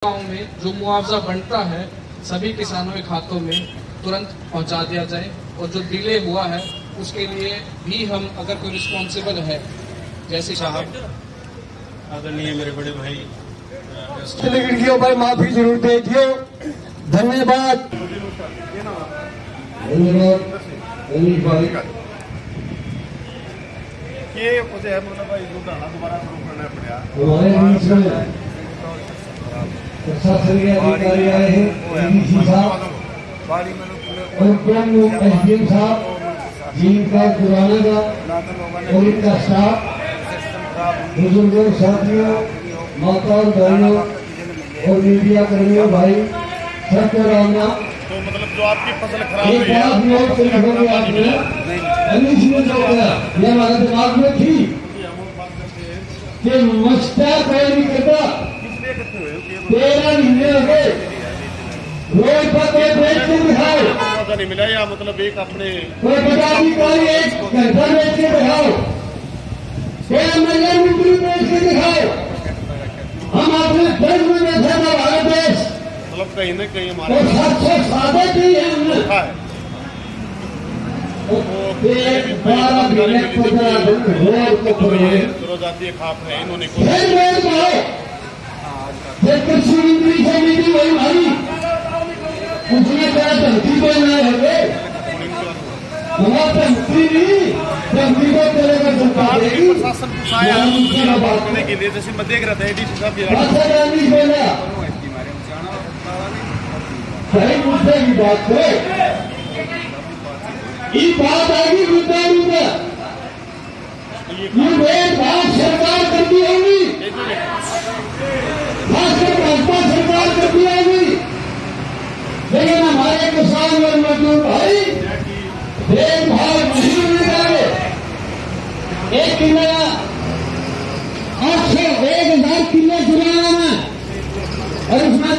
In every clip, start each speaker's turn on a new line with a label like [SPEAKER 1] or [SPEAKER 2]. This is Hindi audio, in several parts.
[SPEAKER 1] गाँव में जो मुआवजा बनता है सभी किसानों के खातों में तुरंत पहुंचा दिया जाए और जो डिले हुआ है उसके लिए भी हम अगर कोई रिस्पॉन्सिबल है जैसे साहब
[SPEAKER 2] आदरणीय मेरे बड़े भाई
[SPEAKER 3] भाई माफी जरूर दे दियो। धन्यवाद।
[SPEAKER 2] ये मुझे मतलब भाई दोबारा शुरू करना पड़ा
[SPEAKER 3] प्रशासनिक अधिकारी आए हैं डीसी साहब और एसडीएम साहब जिनका पुराना का और इनका स्टाफ बुजुर्गों साथियों माता और बहनों और मीडिया कर्मियों भाई सबको राम राम।
[SPEAKER 2] तो मतलब जो आपकी फसल खराब
[SPEAKER 3] एक बात नोट करेंगे आपने जो गया ये हमारे दिमाग में थी कि मस्ता कोई नहीं करता 13 महीने हो गए रोड पर कोई बेच के दिखाओ
[SPEAKER 2] पता नहीं मिला या मतलब एक अपने
[SPEAKER 3] कोई पदाधिकारी एक घंटा बेच के दिखाओ कोई एमएलए मंत्री बेच के दिखाओ। हम अपने देश में बैठे ना भारत देश
[SPEAKER 2] मतलब कहीं न कहीं हमारे
[SPEAKER 3] और सबसे सादे की है हमने
[SPEAKER 2] जातीय खाप है इन्होंने
[SPEAKER 3] कृषि मंत्री से मीटिंग हुई भाई उसने कहा धमकी बोलना है हमारा धमकी नहीं धमकी को करेगा सरकार
[SPEAKER 2] प्रशासन करने के लिए जैसे मैं देख रहा था डीसी साहब
[SPEAKER 3] बोला सही मुद्दे की बात करो ये बात आएगी मुद्दा ये बात सरकार करती होगी भाजपा सरकार करती होगी लेकिन हमारे किसान और मजदूर भाई देखभाल नहीं होने जाए। एक किलो 1000 किलो जुर्माना में और उसमें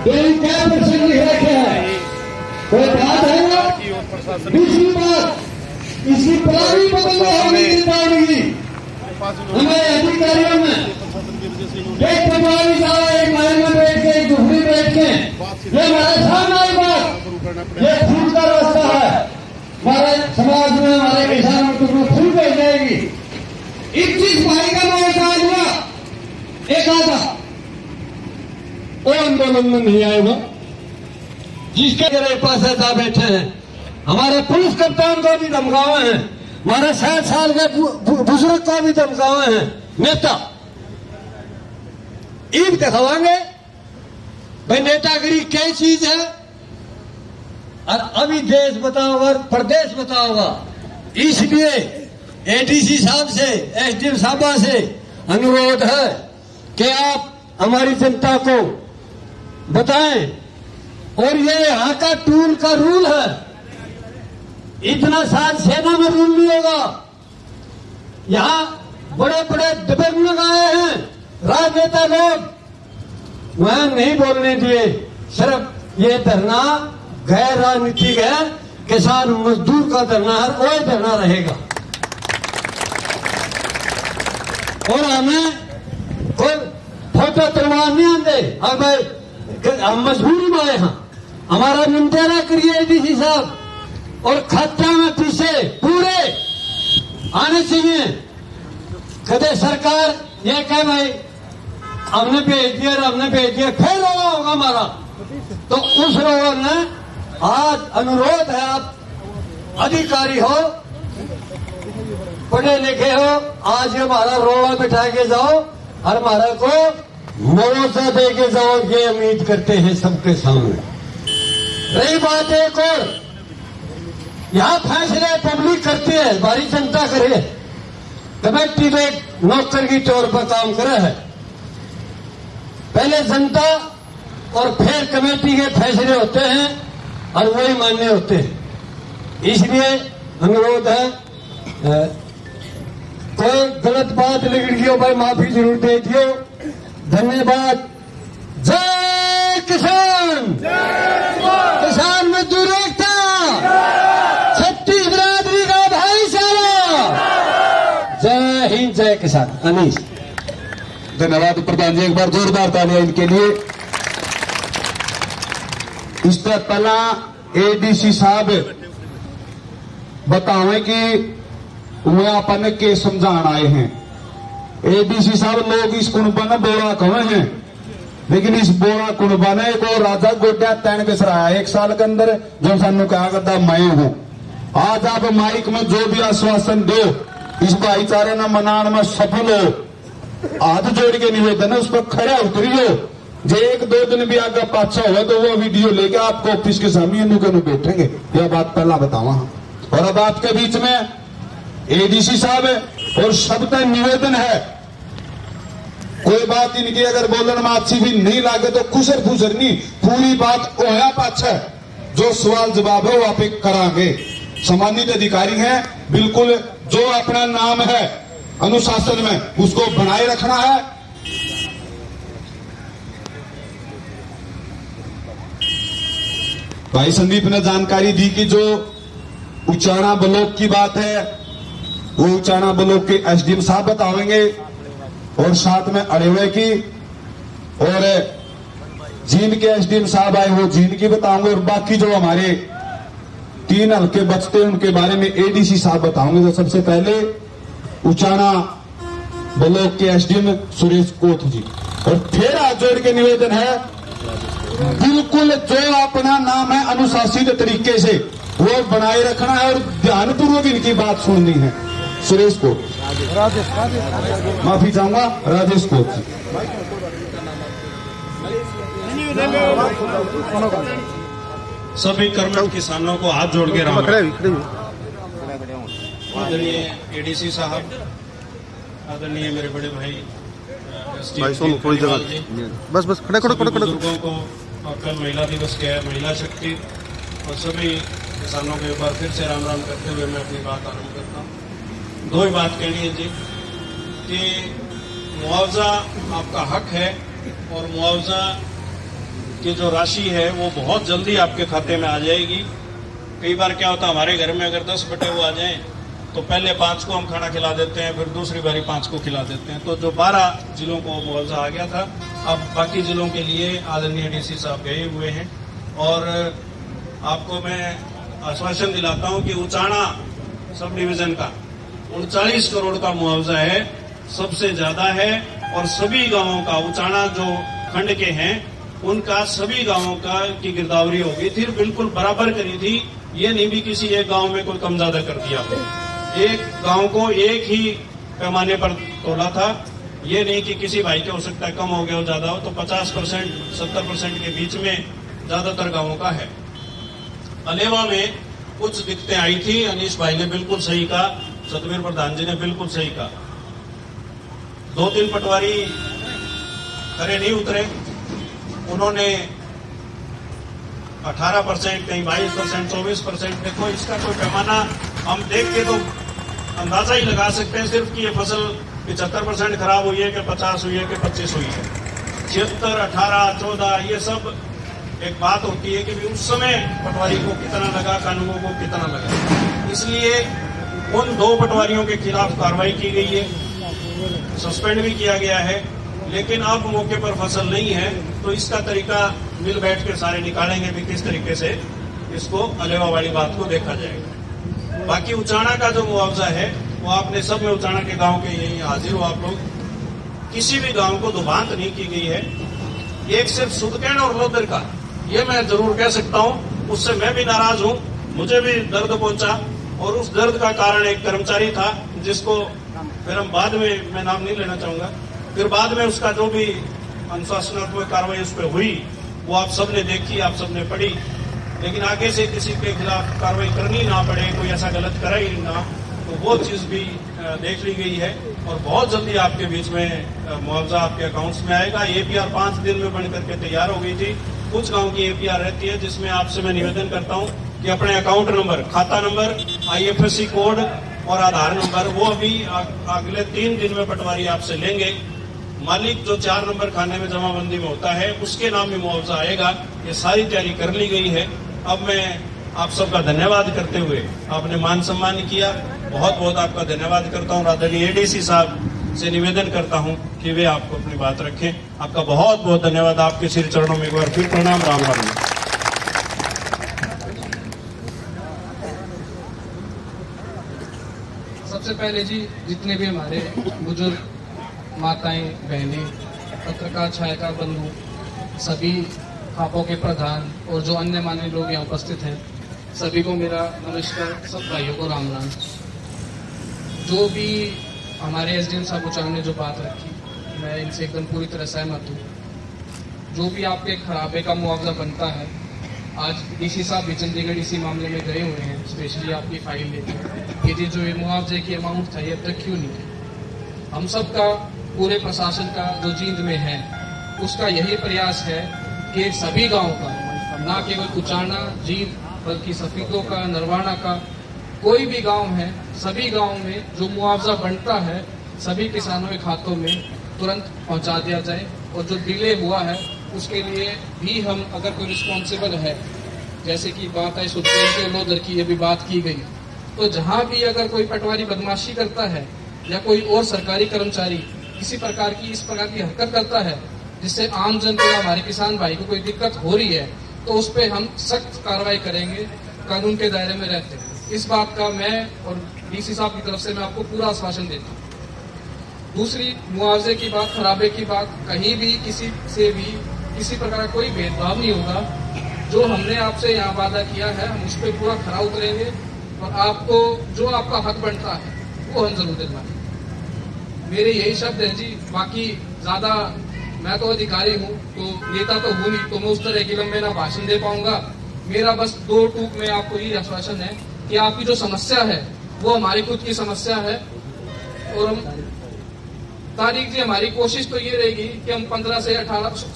[SPEAKER 3] क्या% लिख रखे हैं कोई बात है ना। दूसरी बात इसकी प्लानिंग बदलने होगी गिरदावरी हमारे अधिकारियों में एक पटवारी साहब एक महल में बैठ के एक झुपड़ी बैठ के ये हमारे सामने आई बात ये फूल का रास्ता है हमारे समाज में हमारे किसानों को फूल भेज जाएगी। 21 भाई का मोर्चा हुआ एक आधा वो आंदोलन में नहीं आएगा जिसके मेरे पास ऐसा बैठे हैं हमारे पुलिस कप्तान को भी धमकावे हैं हमारे 60 साल के बुजुर्ग को भी धमकावे हैं नेता ईद दिखावांगे भाई नेतागिरी क्या चीज है और अभी देश बताओगा प्रदेश बताओगा। इसलिए एडीसी साहब से एसडीएम साहबा से अनुरोध है कि आप हमारी जनता को बताएं और ये यहाँ का टूल का रूल है इतना साल सेना में रूल नहीं होगा। यहाँ बड़े बड़े दबंग लोग आए हैं राजनेता लोग वहां नहीं बोलने दिए सिर्फ ये धरना गैर राजनीतिक है किसान मजदूर का धरना है वो धरना रहेगा और हमें कोई फोटो तलवार नहीं आते और भाई हम मजबूरी में आए हैं हमारा निमटारा करिए डीसी साहब और खाता में पीछे पूरे आने चाहिए। कदे सरकार ये कहे भाई हमने भेज दिया फिर रोगा होगा हमारा तो उस रोग ने आज अनुरोध है आप अधिकारी हो पढ़े लिखे हो आज हमारा रोड़ा बिठा के जाओ और हमारा को मुआवजा दे के जाओ ये उम्मीद करते हैं सबके सामने। रही बात एक और यहाँ फैसले पब्लिक करती है हमारी जनता करे कमेटी में नौकर की तौर पर काम करे है पहले जनता और फिर कमेटी के फैसले होते हैं और वही मान्य होते हैं। इसलिए अनुरोध है कोई गलत बात लिख दियो भाई माफी जरूर दे दियो। धन्यवाद। जय किसान किसान मजदूर एकता छत्तीस बिरादरी का भाईचारा। जय हिंद जय किसान। अनीश धन्यवाद प्रधान जी, एक बार जोरदार तालियां इनके लिए। इस तरह पहला एडीसी साहब बतावे कि वे अपन के समझान आए हैं। एडीसी साहब लोग इस कुनबा ने बोरा कहे हैं, लेकिन इस बोरा कुनबा ने एक और राजा गोड्या तैन के सराया 1 साल के अंदर जो सानू कहा करता मैं हूं। आज आप माइक में जो भी आश्वासन दो इस भाईचारे न मनान में सफल हो, हाथ जोड़ के निवेदन है उस पर खड़े उतरियो। जो 1-2 दिन भी आगे पाछा हुआ तो वो वीडियो लेके आपको ऑफिस के सामने बैठेंगे। यह बात पहला बतावा। और अब आपके बीच में एडीसी साहब है और सबका निवेदन है, कोई बात इनकी अगर बोलन में अच्छी भी नहीं लागे तो कुसर फुसर नहीं, पूरी बात ओया पाछा जो सवाल जवाब है वो आप करांगे। सम्मानित अधिकारी हैं, बिल्कुल जो अपना नाम है अनुशासन में उसको बनाए रखना है। भाई संदीप ने जानकारी दी कि जो उचाना ब्लॉक की बात है वो उचाना ब्लॉक के एसडीएम साहब बताएंगे और साथ में अड़ेवे की, और जींद के एसडीएम साहब आए वो जींद की बताएंगे, और बाकी जो हमारे 3 हल्के बचते हैं उनके बारे में एडीसी साहब बताएंगे। तो सबसे पहले उचाना ब्लॉक के एसडीएम सुरेश कोथ जी। और फिर हाथ जोड़ के निवेदन है, बिल्कुल जो अपना नाम है अनुशासित तरीके से वो बनाए रखना है और ध्यानपूर्वक इनकी बात सुननी है। सुरेश कोथ, माफी चाहूंगा, राजेश कोथ जी।
[SPEAKER 4] सभी कर्मठ किसानों को हाथ जोड़ के राम। आदरणीय एडीसी साहब, आदरणीय मेरे बड़े भाई
[SPEAKER 2] सोनू थोड़ी जगह बस खड़े
[SPEAKER 4] बुजुर्गों को कल महिला दिवस के महिला शक्ति और सभी किसानों को एक बार फिर से राम राम करते हुए मैं अपनी बात आरंभ करता हूँ। 2 ही बात कहनी है जी कि मुआवजा आपका हक है और मुआवजा की जो राशि है वो बहुत जल्दी आपके खाते में आ जाएगी। कई बार क्या होता है, हमारे घर में अगर 10 बटे वो आ जाएं तो पहले 5 को हम खाना खिला देते हैं, फिर दूसरी बारी 5 को खिला देते हैं। तो जो 12 जिलों को मुआवजा आ गया था, अब बाकी जिलों के लिए आदरणीय डीसी साहब गए हुए हैं। और आपको मैं आश्वासन दिलाता हूं कि उचाना सब डिवीजन का 39 करोड़ का मुआवजा है, सबसे ज्यादा है। और सभी गांवों का, उचाना जो खंड के हैं उनका सभी गांवों का की गिरदावरी हो गई थी, बिल्कुल बराबर करी थी। ये नहीं भी किसी एक गांव में कोई कम ज्यादा कर दिया हो, एक गांव को एक ही पैमाने पर तोला था। ये नहीं कि किसी भाई के हो सकता है कम हो गया हो ज्यादा हो, तो 50% 70% के बीच में ज्यादातर गांवों का है। अलेवा में कुछ दिक्कतें आई थी, अनीश भाई ने बिल्कुल सही कहा, सतवीर प्रधान जी ने बिल्कुल सही कहा। 2-3 पटवारी खरे नहीं उतरे, उन्होंने 18%, कहीं 22%, 24%। देखो इसका कोई पैमाना हम देख के तो अंदाजा ही लगा सकते हैं सिर्फ कि ये फसल 75% खराब हुई है कि 50 हुई है कि 25 हुई है। 76, 18, 14 ये सब एक बात होती है कि भी उस समय पटवारी को कितना लगा, कानूनों को कितना लगा। इसलिए उन 2 पटवारियों के खिलाफ कार्रवाई की गई है, सस्पेंड भी किया गया है। लेकिन अब मौके पर फसल नहीं है तो इसका तरीका मिल बैठ के सारे निकालेंगे भी किस तरीके से इसको अलेवा वाली बात को देखा जाएगा। बाकी उचाना का जो मुआवजा है वो आपने सब में, उचाना के गांव के यही हाजिर हो आप लोग, किसी भी गांव को दुभांत नहीं की गई है। एक सिर्फ सुदकैन और लोदर का, ये मैं जरूर कह सकता हूं, उससे मैं भी नाराज हूं, मुझे भी दर्द पहुंचा। और उस दर्द का कारण एक कर्मचारी था जिसको फिर हम बाद में, मैं नाम नहीं लेना चाहूंगा, फिर बाद में उसका जो भी अनुशासनात्मक कार्रवाई उस पर हुई वो आप सबने देखी, आप सबने पढ़ी। लेकिन आगे से किसी के खिलाफ कार्रवाई करनी ना पड़े, कोई ऐसा गलत करे ही ना, तो वो चीज भी देख ली गई है। और बहुत जल्दी आपके बीच में मुआवजा आपके अकाउंट्स में आएगा। एपीआर 5 दिन में बन करके तैयार हो गई थी। कुछ गांव की एपीआर रहती है जिसमें आपसे मैं निवेदन करता हूं कि अपने अकाउंट नंबर, खाता नंबर, IFSC कोड और आधार नंबर वो अभी अगले 3 दिन में पटवारी आपसे लेंगे। मालिक जो 4 नंबर खाने में जमाबंदी में होता है उसके नाम में मुआवजा आएगा। ये सारी तैयारी कर ली गई है। अब मैं आप सबका धन्यवाद करते हुए, आपने मान सम्मान किया, बहुत बहुत आपका धन्यवाद करता हूँ। आदरणीय एडीसी साहब, से निवेदन करता हूं कि वे आपको अपनी बात रखें। आपका बहुत बहुत धन्यवाद। आपके श्री चरणों में एक बार फिर प्रणाम। राम राम।
[SPEAKER 1] सबसे पहले जी, जितने भी हमारे बुजुर्ग माताएं, बहनें, पत्रकार, छायाकार बंधु, सभी खापों के प्रधान और जो अन्य मान्य लोग यहाँ उपस्थित हैं, सभी को मेरा नमस्कार। सब भाइयों को राम राम। जो भी हमारे एसडीएम साहब उचार ने जो बात रखी, मैं इनसे एकदम पूरी तरह सहमत हूँ। जो भी आपके खराबे का मुआवजा बनता है, आज डीसी साहब भी चंडीगढ़ इसी मामले में गए हुए हैं, स्पेशली आपकी फाइल लेके कि जो ये मुआवजे की अमाउंट था ये अब तक क्यों नहीं है। हम सब का, पूरे प्रशासन का जो जींद में है, उसका यही प्रयास है कि सभी गाँव का, ना केवल उचाना जींद बल्कि सफीदों का, नरवाना का, कोई भी गांव है, सभी गांव में जो मुआवजा बनता है सभी किसानों के खातों में तुरंत पहुंचा दिया जाए। और जो डिले हुआ है उसके लिए भी हम, अगर कोई रिस्पॉन्सिबल है, जैसे कि बात आई सुप्रीम के लोधर की, ये भी बात की गई, तो जहां भी अगर कोई पटवारी बदमाशी करता है या कोई और सरकारी कर्मचारी किसी प्रकार की इस प्रकार की हरकत करता है जिससे आम जनता या हमारे किसान भाई को कोई दिक्कत हो रही है, तो उस पर हम सख्त कार्रवाई करेंगे, कानून के दायरे में रहते हैं। इस बात का मैं और डीसी साहब की तरफ से मैं आपको पूरा आश्वासन देता हूँ। दूसरी, मुआवजे की बात, खराबे की बात, कहीं भी किसी से भी किसी प्रकार का कोई भेदभाव नहीं होगा। जो हमने आपसे यहाँ वादा किया है, हम उस पर पूरा खरा उतरेंगे और आपको जो आपका हक बनता है वो हम जरूर दिलवाएंगे। मेरे यही शब्द है जी। बाकी ज्यादा, मैं तो अधिकारी हूँ, तो नेता तो हूँ नहीं, तो मैं उस तरह की लंबे ना भाषण दे पाऊंगा। मेरा बस दो टूक में आपको यही आश्वासन है कि आपकी जो समस्या है वो हमारी खुद की समस्या है और हम तारीख जी, हमारी कोशिश तो ये रहेगी कि हम 15 से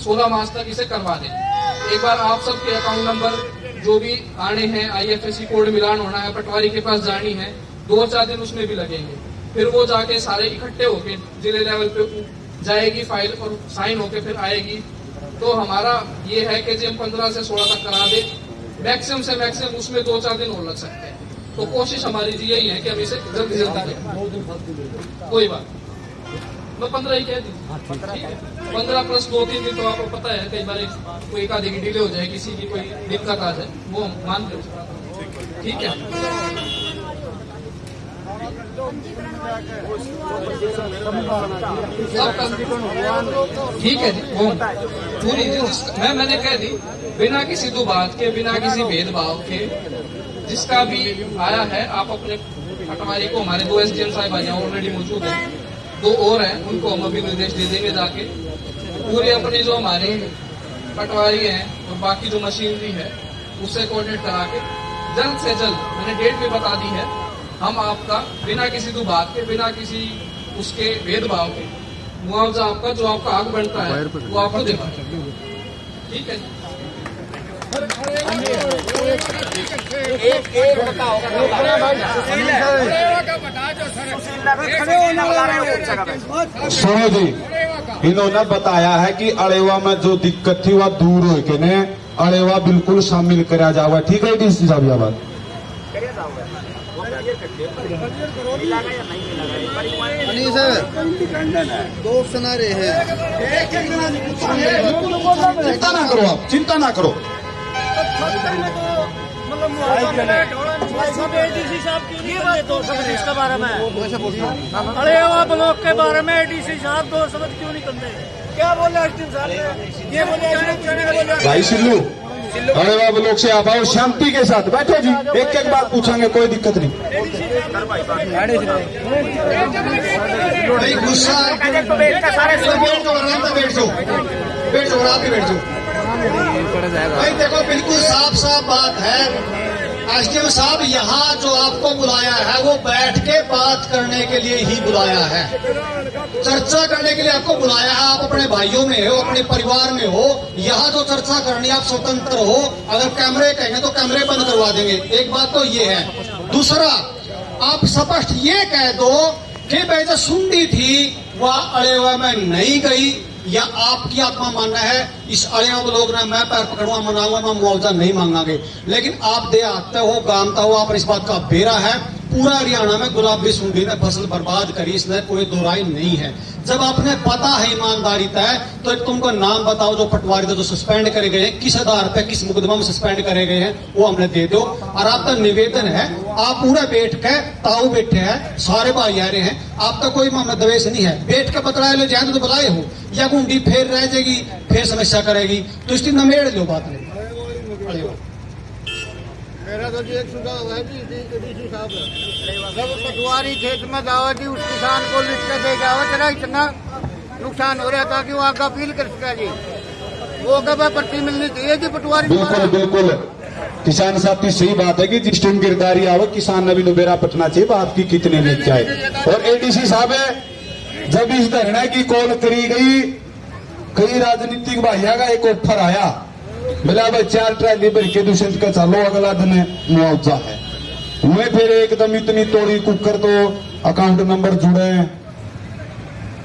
[SPEAKER 1] 16 मार्च तक इसे करवा दें। एक बार आप सबके अकाउंट नंबर जो भी आने हैं, IFSC कोड मिलान होना है, पटवारी के पास जानी है, 2-4 दिन उसमें भी लगेंगे। फिर वो जाके सारे इकट्ठे होके जिले लेवल पे जाएगी फाइल और साइन होके फिर आएगी। तो हमारा ये है कि हम 15 से 16 तक करा दे, मैक्सिमम से मैक्सिमम उसमें 2-4 दिन और लग सकते हैं। तो कोशिश हमारी जी यही है कि हम इसे जल्द से जल्द करें। कोई बात, मैं 15 ही कह दी, ठीक है। 15 प्लस 2-3 दिन तो आपको पता है, कई बार कोई एक आधी डिले हो जाए, किसी की कोई दिक्कत आ जाए, वो हम मान लें, ठीक है। ठीक है जी, वो पूरी मैंने कह दी, बिना किसी दो बात के, बिना किसी भेदभाव के, जिसका भी आया है आप अपने पटवारी को, हमारे 2 SDM साहब यहाँ ऑलरेडी मौजूद हैं, 2 और हैं, उनको हम अभी निर्देश दे देंगे जाके पूरे अपने जो हमारे पटवारी हैं और बाकी जो मशीनरी है उससे कोऑर्डिनेट करा के जल्द से जल्द, मैंने डेट भी बता दी है, हम आपका बिना किसी दो बात के, बिना किसी उसके भेदभाव के मुआवजा आपका जो आपका हक बनता है वो आपको देगा, ठीक है।
[SPEAKER 3] सुनो जी, इन्होंने बताया है कि अड़ेवा में जो दिक्कत थी वह दूर हो के ने अड़ेवा बिल्कुल शामिल करा जावा, ठीक है डीसी साहब? यह बात
[SPEAKER 5] दो सिनारे हैं,
[SPEAKER 3] चिंता ना करो आप, चिंता ना करो।
[SPEAKER 5] इसके बारे में अड़ेवा ब्लॉक के बारे में डीसी साहब 2 शब्द क्यों नहीं करते? क्या बोले ये बोले
[SPEAKER 3] भाई सिल्लू, अड़ेवा ब्लॉक से आप आओ, शांति के साथ बैठो जी, एक एक बात पूछेंगे, कोई दिक्कत नहीं। गुस्सा बैठ जाओ भाई। देखो, बिल्कुल साफ साफ बात है, एसडीएम साहब यहाँ जो आपको बुलाया है वो बैठ के बात करने के लिए ही बुलाया है, चर्चा करने के लिए आपको बुलाया है। आप अपने भाइयों में हो, अपने परिवार में हो, यहाँ जो चर्चा करनी आप स्वतंत्र हो। अगर कैमरे कहेंगे तो कैमरे बंद करवा देंगे, एक बात तो ये है। दूसरा, आप स्पष्ट ये कह दो कि भाई जो सुनती थी वह अड़ेवा में नहीं गई, या आपकी आत्मा मानना है इस अड़ेवा लोग ने मैं पैर पकड़वा मनाऊंगा, मैं मुआवजा नहीं मांगांगे। लेकिन आप दे आते हो, गामता हो, आप इस बात का बेरा है,
[SPEAKER 6] पूरा हरियाणा में गुलाबी सुंडी ने फसल बर्बाद करी, इसमें कोई दो राय नहीं है। जब आपने पता है ईमानदारी तय, तो एक तुमको नाम बताओ जो पटवारी थे जो सस्पेंड करे गए हैं, किस आधार पे किस मुकदमा में सस्पेंड करे गए हैं, वो हमने दे दो। और आपका निवेदन है, आप पूरा बैठ के ताऊ बैठे हैं, सारे भाई आ रहे हैं, आपका कोई मामला द्वेष नहीं है, बैठ के बतलाए लो, जाए तो बुलाए हो, या गुंडी फिर रह जाएगी, फिर समस्या करेगी, तो इसकी नमेड़ लो बात नहीं।
[SPEAKER 5] मेरा तो एक सुझाव है जी, डीसी साहब, जब पटवारी खेत में जाओ जी, उस किसान को लिख के दे जाओ, तेरा इतना नुकसान हो रहा था कि वो आगे अपील कर सका जी, वो कब पर्ची मिलनी चाहिए जी पटवारी।
[SPEAKER 3] बिल्कुल बिल्कुल किसान साहब की सही बात है कि जिस टाइम गिरदारी आओ किसान नवी बेरा पटना चाहिए, बात की कितने लेके आए। और एडीसी साहब है, जब इस धरना की कॉल करी गई, कई राजनीतिक भाइयों का एक ऑफर आया, बोला भाई 4 ट्राली भर के दूसरे का चलो, अगला दिन मुआवजा है। मैं फिर एकदम इतनी तोड़ी कुकर, तो अकाउंट नंबर जुड़े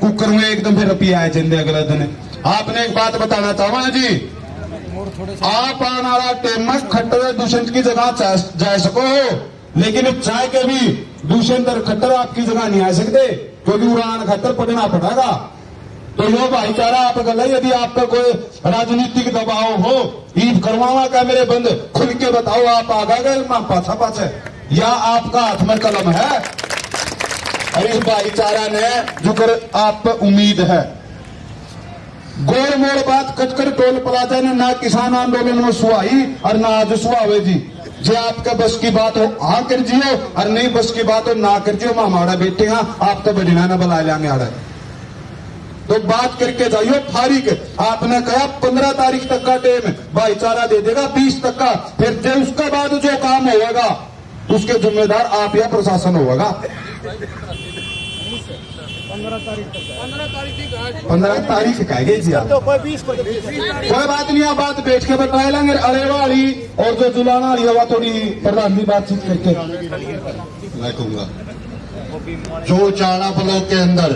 [SPEAKER 3] कुकर में एकदम फिर रुपये आए चंदे अगला दिन। आपने एक बात बताना चाहूंगा जी, आप आने वाला टेम खट्टर दूसरे की जगह जा सको हो, लेकिन चाय के भी दूसरे खट्टर आपकी जगह नहीं आ सकते, क्योंकि उड़ान खट्टर पढ़ना पड़ेगा। तो यो भाईचारा आप गल, यदि आपका कोई राजनीतिक दबाव हो, ईद करवावा का मेरे बंद, खुल के बताओ, आप आगा गए मां पाछा पाछे, या आपका हाथ में कलम है। और इस भाईचारा ने जो कर आप पर उम्मीद है, गोल मोड़ बात कचकर टोल प्लाजा ने ना किसान आंदोलन में सुहाई और ना आज सुहावे जी। जे आपका बस की बात हो हाँ कर जियो, और नहीं बस की बात हो ना कर जियो, मां हमारा बेटे हाँ आप तो बढ़िया ना बुला लेंगे आड़ा, तो बात करके जाइयो फारिक। आपने कहा 15 तारीख तक का टाइम भाईचारा दे देगा, 20 तक का, फिर जो उसके बाद जो काम होगा उसके जिम्मेदार आप या प्रशासन होगा। 15 तारीख कहेंगे जी आप, कोई बात नहीं, आप बात बैठ के बताए लेंगे। अरे वाली और जो जुलाना वाली हवा थोड़ी प्रधान जी बातचीत करके
[SPEAKER 7] मैं कहूंगा, जो चाणा ब्लॉक के अंदर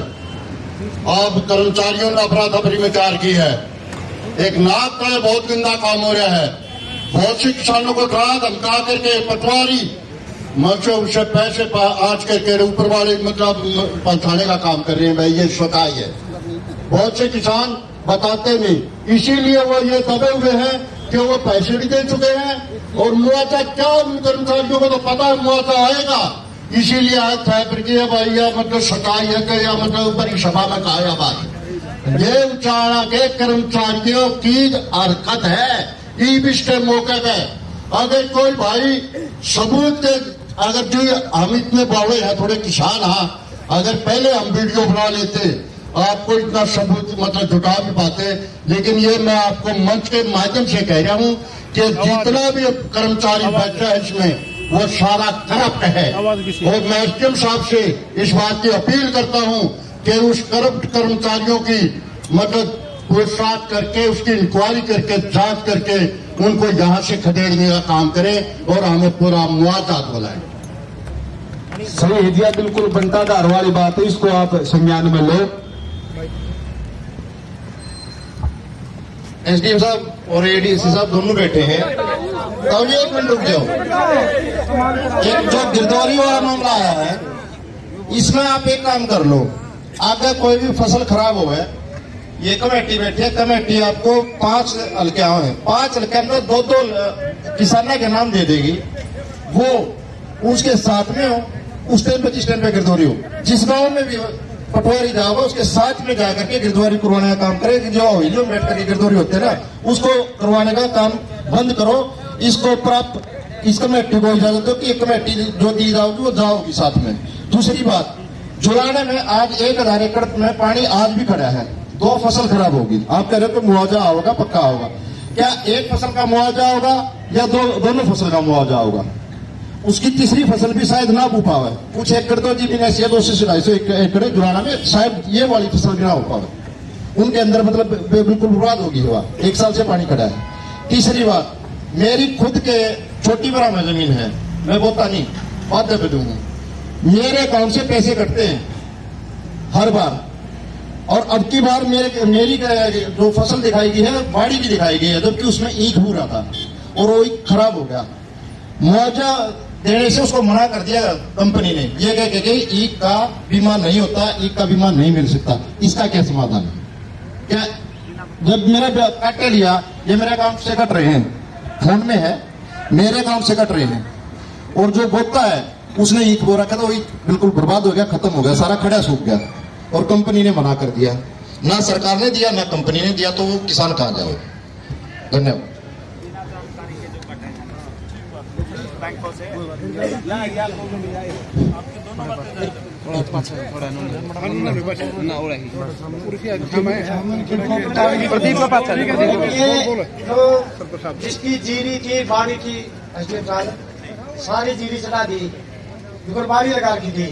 [SPEAKER 7] अब कर्मचारियों ने अफरा तफरी में कार की है, एक नाक का बहुत गंदा काम हो रहा है। बहुत से किसानों को डरा धमका करके पटवारी मर्चों उसे पैसे आज करके ऊपर वाले मतलब पहुंचाने का काम कर रहे हैं। भाई ये सच्चाई है, बहुत से किसान बताते नहीं, इसीलिए वो ये दबे हुए हैं कि वो पैसे भी दे चुके हैं और मुआवजा क्या, उन कर्मचारियों को तो पता है मुआवजा आएगा, इसीलिए आज तय प्रक्रिया भाई या मतलब सच्चाई है कि या मतलब बड़ी सभा में कहा बात, ये उचाड़ा के कर्मचारियों की हरकत है। ईबिश के मौके पे अगर कोई भाई सबूत, अगर जो हम इतने बड़े हैं थोड़े किसान, हाँ अगर पहले हम वीडियो बना लेते आपको इतना सबूत मतलब जुटा भी पाते, लेकिन ये मैं आपको मंच के माध्यम से कह रहा हूँ कि जितना भी कर्मचारी बैठा है इसमें वो सारा करप्ट है। और मैं एसडीएम साहब से इस बात की अपील करता हूं कि उस करप्ट कर्मचारियों की मतलब पूछताछ करके उसकी इंक्वायरी करके जांच करके उनको यहां से खदेड़ने का काम करें और हमें पूरा मुआवजा दिलाएं।
[SPEAKER 3] सही है दिया, बिल्कुल बंटाधार वाली बात है, इसको आप संज्ञान में लो।
[SPEAKER 7] एसडीएम साहब और एडीसी साहब दोनों बैठे हैं, तो ये 1 मिनट रुक जाओ। एक जो गिरदौरी वाला मामला आया है, इसमें आप एक काम कर लो, आगे कोई भी फसल खराब हो है, ये कमेटी बैठी है, कमेटी आपको 5 हल्के हैं, 5 हल्के में 2-2 किसानों के नाम दे देगी, वो उसके साथ में हो, उस टाइम पे जिस टाइम पे गिरदौरी हो, जिस गांव में भी पटवारी जाओगे उसके साथ में जाकर के गिरदौरी करवाने का काम करे। जो हिलियम बैठ करके गिरदौरी होते हैं ना, उसको करवाने का काम बंद करो। इसको प्राप्त इस कमेटी को इजाजत दो कि ये कमेटी जो दी जाओगी वो जाओगी साथ में। दूसरी बात, जुलाने में आज 1000 एकड़ में पानी आज भी खड़ा है, 2 फसल खराब होगी, आप कह रहे हो कि मुआवजा होगा, पक्का होगा, क्या एक फसल का मुआवजा होगा या दोनों फसल का मुआवजा होगा? उसकी तीसरी फसल भी शायद ना हो पावे, कुछ एकड़ तो जी बिना 200 से 250 एकड़ जुलाना में शायद ये वाली फसल भी ना हो पावे, उनके अंदर मतलब बिल्कुल बर्बाद होगी हुआ, 1 साल से पानी खड़ा है। तीसरी बात, मेरी खुद के छोटी बड़ा में जमीन है, मैं बोलता नहीं, वादे पे दूंगा, मेरे अकाउंट से पैसे कटते हैं हर बार, और अब की बार मेरी जो फसल दिखाई गई है बाड़ी की दिखाई गई है, जबकि उसमें ईख हो रहा था और वो ईख खराब हो गया। मुआवजा देने से उसको मना कर दिया कंपनी ने, ये कह के ईक का बीमा नहीं होता, ईक का बीमा नहीं मिल सकता। इसका क्या समाधान है? क्या जब मेरा काट लिया, ये मेरे अकाउंट से कट रहे हैं, फोन में है, मेरे अकाउंट से कट रहे हैं, और जो बोता है उसने ईक बो रखा था, वो ईक बिल्कुल बर्बाद हो गया, खत्म हो गया, सारा खड़ा सूख गया, और कंपनी ने मना कर दिया। ना सरकार ने दिया ना कंपनी ने दिया, तो वो किसान कहाँ जाए? धन्यवाद।
[SPEAKER 3] जिसकी जीरी की बाड़ी की सारी जीरी चढ़ा दी, बाड़ी लगा रखी थी,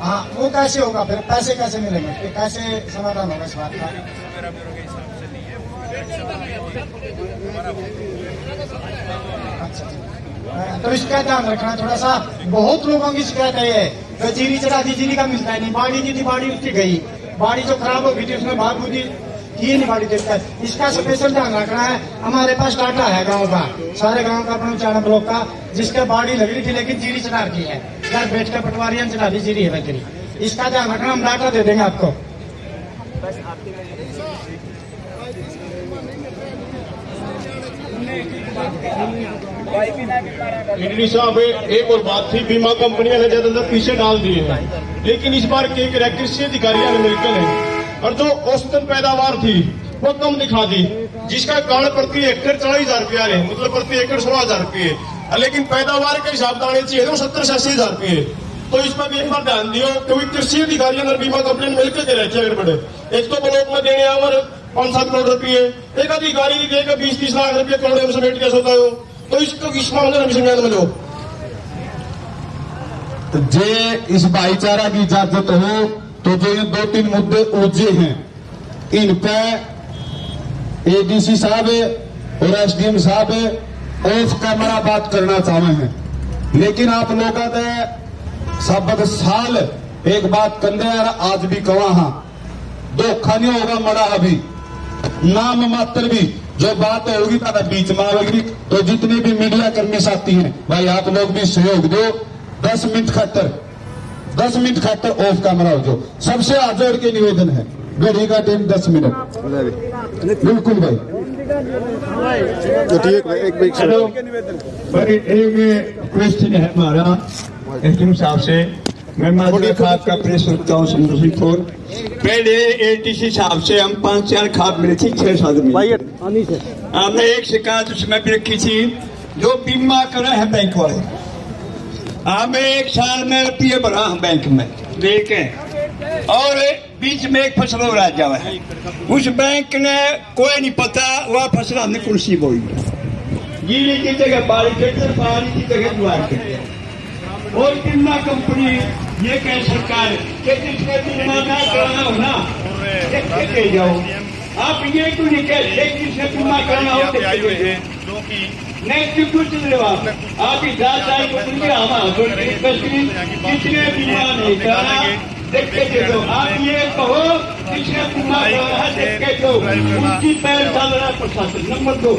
[SPEAKER 3] हाँ, वो कैसे होगा? फिर पैसे कैसे मिलेंगे? फिर कैसे समाधान होगा इस बात का? तो इसका ध्यान रखना थोड़ा सा। बहुत लोगों की शिकायत है ये, तो जीरी चढ़ा दी, जीरी का मिलता है नहीं, बाड़ी की थी, बाड़ी उसकी गई, बाड़ी जो खराब हो गई थी उसमें भाग बुद्धि की नहीं, बाड़ी देता है। इसका स्पेशल ध्यान रखना है। हमारे पास डाटा है गांव का, सारे गांव का, अपने 4 ब्लॉक का, जिसके बाड़ी लग रही थी लेकिन जीरी चढ़ा रखी है, घर बैठ कर पटवारियां चढ़ा दी, जीरी है बकरी। इसका ध्यान रखना, हम डाटा दे देंगे आपको।
[SPEAKER 2] इंद्री साहब, एक और बात थी, बीमा कंपनियां ने ज्यादातर पीछे डाल दिए हैं, लेकिन इस बार कृषि अधिकारियों ने मिलकर है, और जो औसतन पैदावार थी वो कम दिखा दी, जिसका कारण प्रति हेक्टेयर 40,000 रुपया है, मतलब प्रति एकड़ 16,000 रुपये, लेकिन पैदावार के हिसाब से चाहिए तो 70 से 80,000 रुपये। तो इस पर भी एक बार ध्यान दियो, क्योंकि कृषि अधिकारियों और बीमा कंपनी मिलकर के रखे अगर बड़े, एक तो ब्लॉक में देने और 5-7 करोड़ रुपये, एक अधिकारी देगा 20-30 लाख रुपये करोड़ में समेट कैसे होता हो, तो इसको इस मामले में संज्ञान में लो।
[SPEAKER 7] जे इस भाईचारा की इजाजत हो तो जो ये 2-3 मुद्दे उलझे हैं, इन पे एडीसी साहब और एसडीएम साहब ऑफ कैमरा बात करना चाहे हैं, लेकिन आप लोग सब साल एक बात कर यार, आज भी कहा हाँ, धोखा नहीं होगा मरा अभी, नाम मात्र भी जो बात होगी तारा बीच में आएगी। तो जितने भी मीडिया कर्मी साथी हैं भाई, आप लोग भी सहयोग दो, 10 मिनट खातर ऑफ कैमरा हो जाओ। सबसे हाथ जोड़ के निवेदन है, घड़ी का टाइम 10 मिनट। बिल्कुल भाई,
[SPEAKER 2] हेलो, एक क्वेश्चन है हमारा एसडीएम साहब से। मैं माधुरी खाद का प्रेस रखता हूँ समस्तीपुर। पहले एटीसी साहब से हम 5-4 खाद मिली थी 6-7 में, हमने एक शिकायत उसमें भी रखी थी, जो बीमा करे है बैंक वाले, हमें 1 साल में रुपये भरा बैंक में देके, और बीच में एक फसल और आ जावा है, उस बैंक ने कोई नहीं पता वह फसल हमने कुर्सी बोई, जीरी की जगह बाड़ी खेतर, बाड़ी की जगह जुआर खेतर, और बीमा कंपनी ये कहे सरकार कि जिसमें बीमा ना कराना हो ना दे जाओ, आप ये क्यों नहीं कहते जिसने बीमा कराना हो नहीं कुछ आप ही 10 साल को किसने बीमा नहीं करा देख के दे दो। आप ये कहो किसने बीमा कराना है देख के दो, उनकी पैर डाल रहा प्रशासन। नंबर 2,